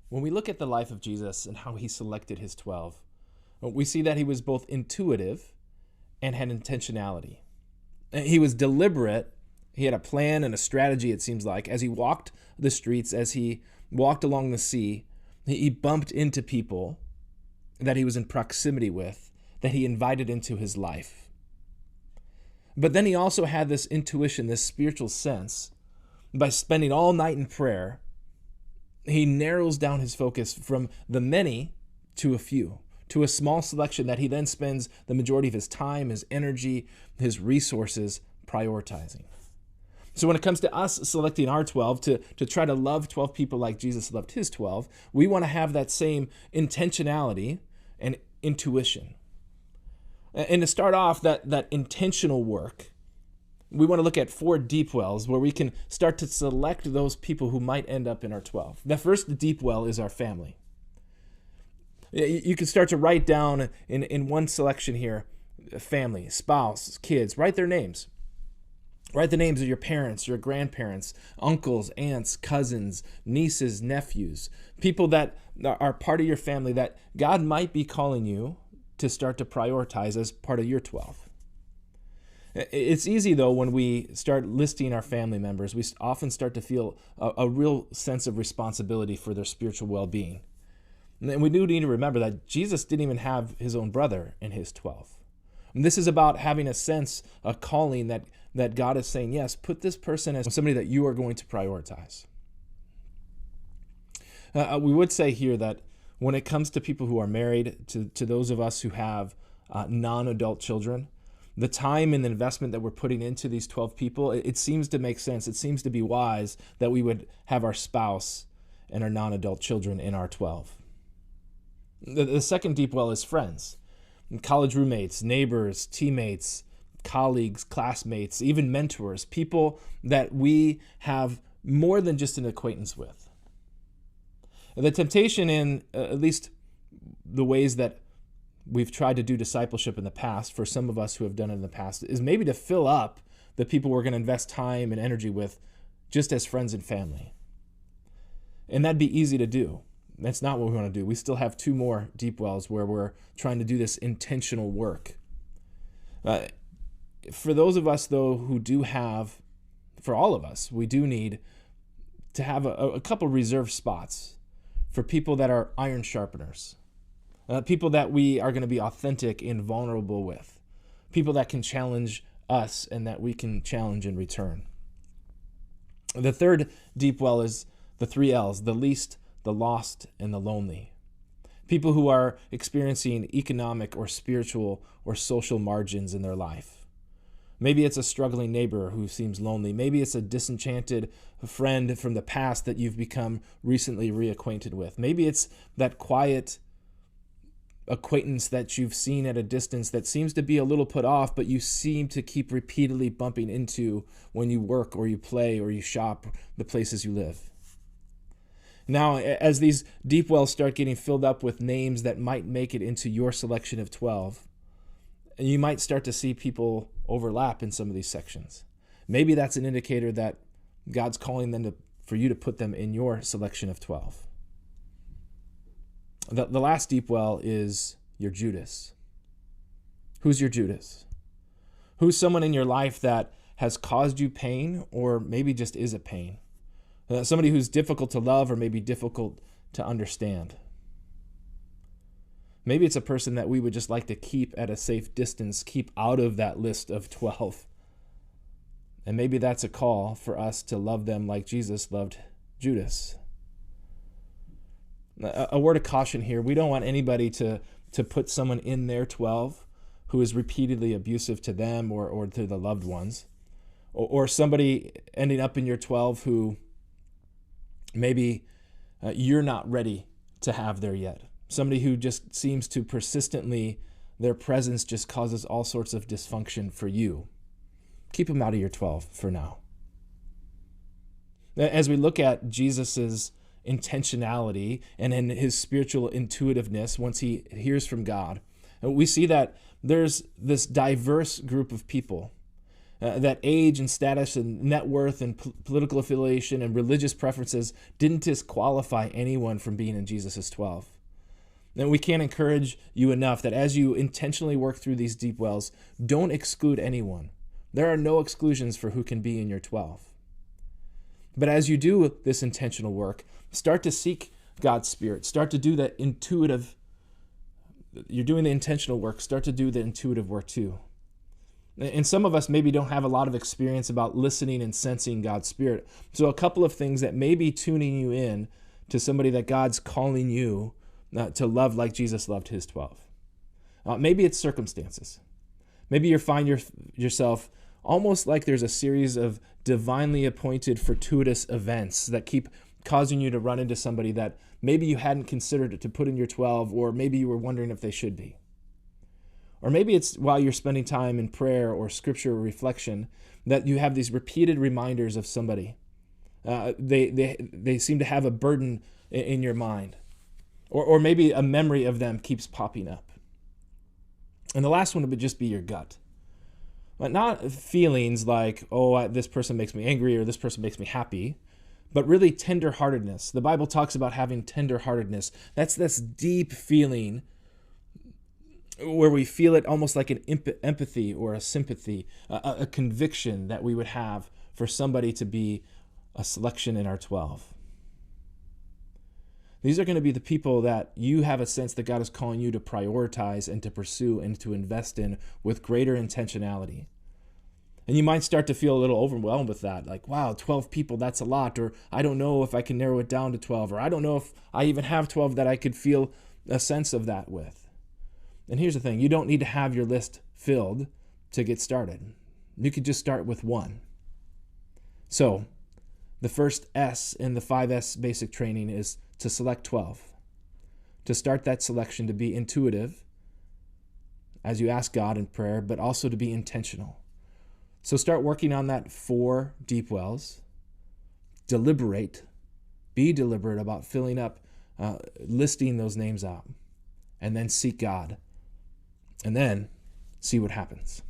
When we look at the life of Jesus and how he selected his 12, we see that he was both intuitive and had intentionality. He was deliberate. He had a plan and a strategy, it seems like. As he walked the streets, as he walked along the sea, he bumped into people that he was in proximity with, that he invited into his life. But then he also had this intuition, this spiritual sense. By spending all night in prayer, he narrows down his focus from the many to a few, to a small selection that he then spends the majority of his time, his energy, his resources prioritizing. So when it comes to us selecting our 12 to try to love 12 people like Jesus loved his 12, we want to have that same intentionality and intuition. And to start off that intentional work, we want to look at 4 deep wells where we can start to select those people who might end up in our 12. The first deep well is our family. You can start to write down in one selection here, family, spouse, kids, write their names. Write the names of your parents, your grandparents, uncles, aunts, cousins, nieces, nephews, people that are part of your family that God might be calling you to start to prioritize as part of your 12. It's easy, though, when we start listing our family members, we often start to feel a real sense of responsibility for their spiritual well-being. And we do need to remember that Jesus didn't even have his own brother in his 12. And this is about having a sense, a calling that God is saying, yes, put this person as somebody that you are going to prioritize. We would say here that when it comes to people who are married, to those of us who have non-adult children, the time and the investment that we're putting into these 12 people, it seems to make sense. It seems to be wise that we would have our spouse and our non-adult children in our 12. The second deep well is friends. College roommates, neighbors, teammates, colleagues, classmates, even mentors, people that we have more than just an acquaintance with. The temptation in at least the ways that we've tried to do discipleship in the past, for some of us who have done it in the past, is maybe to fill up the people we're going to invest time and energy with just as friends and family. And that'd be easy to do. That's not what we want to do. We still have 2 more deep wells where we're trying to do this intentional work. For those of us, though, who do have, for all of us, we do need to have a couple reserved spots for people that are iron sharpeners. People that we are going to be authentic and vulnerable with. People that can challenge us and that we can challenge in return. The third deep well is the 3 L's, the least, the lost, and the lonely. People who are experiencing economic or spiritual or social margins in their life. Maybe it's a struggling neighbor who seems lonely. Maybe it's a disenchanted friend from the past that you've become recently reacquainted with. Maybe it's that quiet acquaintance that you've seen at a distance that seems to be a little put off, but you seem to keep repeatedly bumping into when you work or you play or you shop the places you live. Now, as these deep wells start getting filled up with names that might make it into your selection of 12, you might start to see people overlap in some of these sections. Maybe that's an indicator that God's calling them for you to put them in your selection of 12. The last deep well is your Judas. Who's your Judas? Who's someone in your life that has caused you pain or maybe just is a pain? Somebody who's difficult to love or maybe difficult to understand. Maybe it's a person that we would just like to keep at a safe distance, keep out of that list of 12. And maybe that's a call for us to love them like Jesus loved Judas. A word of caution here. We don't want anybody to put someone in their 12 who is repeatedly abusive to them or to the loved ones. Or somebody ending up in your 12 who maybe you're not ready to have there yet. Somebody who just seems to persistently, their presence just causes all sorts of dysfunction for you. Keep them out of your 12 for now. As we look at Jesus's intentionality and in his spiritual intuitiveness once he hears from God, we see that there's this diverse group of people. that age and status and net worth and political affiliation and religious preferences didn't disqualify anyone from being in Jesus' 12. And we can't encourage you enough that as you intentionally work through these deep wells, don't exclude anyone. There are no exclusions for who can be in your 12. But as you do this intentional work, start to seek God's Spirit. Start to do that intuitive. You're doing the intentional work. Start to do the intuitive work too. And some of us maybe don't have a lot of experience about listening and sensing God's Spirit. So a couple of things that may be tuning you in to somebody that God's calling you to love like Jesus loved his 12. Maybe it's circumstances. Maybe you find yourself almost like there's a series of divinely appointed fortuitous events that keep causing you to run into somebody that maybe you hadn't considered to put in your 12, or maybe you were wondering if they should be. Or maybe it's while you're spending time in prayer or scripture or reflection that you have these repeated reminders of somebody. They seem to have a burden in your mind. Or maybe a memory of them keeps popping up. And the last one would just be your gut. But not feelings like, this person makes me angry or this person makes me happy, but really tenderheartedness. The Bible talks about having tenderheartedness. That's this deep feeling where we feel it almost like an empathy or a sympathy, a conviction that we would have for somebody to be a selection in our 12. These are going to be the people that you have a sense that God is calling you to prioritize and to pursue and to invest in with greater intentionality. And you might start to feel a little overwhelmed with that. Like, wow, 12 people, that's a lot. Or I don't know if I can narrow it down to 12. Or I don't know if I even have 12 that I could feel a sense of that with. And here's the thing. You don't need to have your list filled to get started. You could just start with one. So the first S in the 5S basic training is to select 12. To start that selection, to be intuitive as you ask God in prayer, but also to be intentional. So start working on that 4 deep wells. Deliberate. Be deliberate about filling up, listing those names out. And then seek God. And then see what happens.